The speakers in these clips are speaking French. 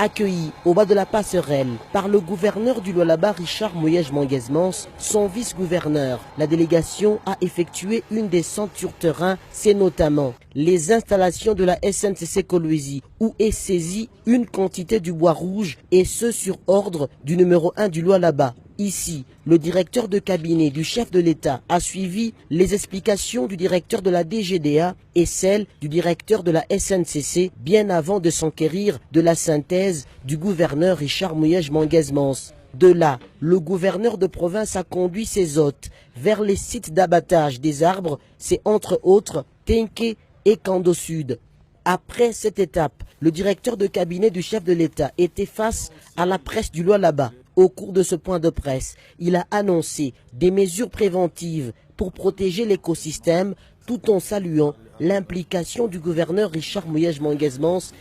Accueilli au bas de la passerelle par le gouverneur du Lualaba Richard Moyej-Manguez-Mans, son vice-gouverneur, la délégation a effectué une descente sur terrain. C'est notamment les installations de la SNCC Kolwezi où est saisie une quantité du bois rouge et ce sur ordre du numéro 1 du Lualaba. Ici, le directeur de cabinet du chef de l'État a suivi les explications du directeur de la DGDA et celles du directeur de la SNCC bien avant de s'enquérir de la synthèse du gouverneur Richard Moyej-Manguez-Mans. De là, le gouverneur de province a conduit ses hôtes vers les sites d'abattage des arbres, c'est entre autres Tenke et Kando Sud. Après cette étape, le directeur de cabinet du chef de l'État était face à la presse du Lualaba. Au cours de ce point de presse, il a annoncé des mesures préventives pour protéger l'écosystème tout en saluant l'implication du gouverneur Richard Moyej-Manguez-Mans.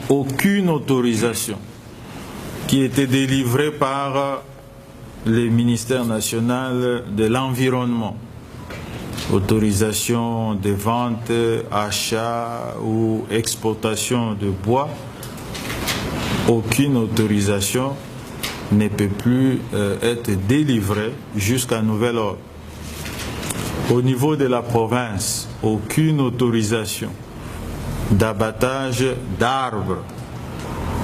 Aucune autorisation qui était délivrée par le ministère national de l'Environnement, autorisation de vente, achat ou exportation de bois, aucune autorisation ne peut plus être délivrée jusqu'à nouvel ordre. Au niveau de la province, aucune autorisation d'abattage d'arbres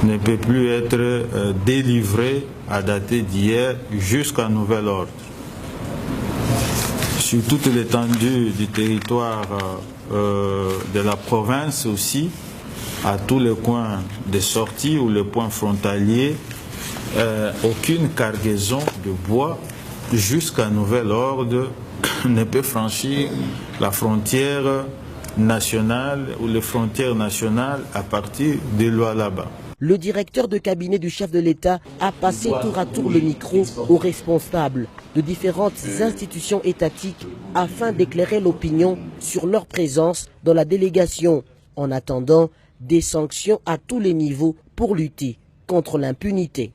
ne peut plus être délivrée à dater d'hier jusqu'à nouvel ordre. Sur toute l'étendue du territoire de la province aussi, à tous les coins de sortie ou les points frontaliers, aucune cargaison de bois jusqu'à nouvel ordre ne peut franchir la frontière nationale ou les frontières nationales à partir de Lualaba. Le directeur de cabinet du chef de l'État a passé tour à tour le micro aux responsables de différentes institutions étatiques afin d'éclairer l'opinion sur leur présence dans la délégation, en attendant des sanctions à tous les niveaux pour lutter contre l'impunité.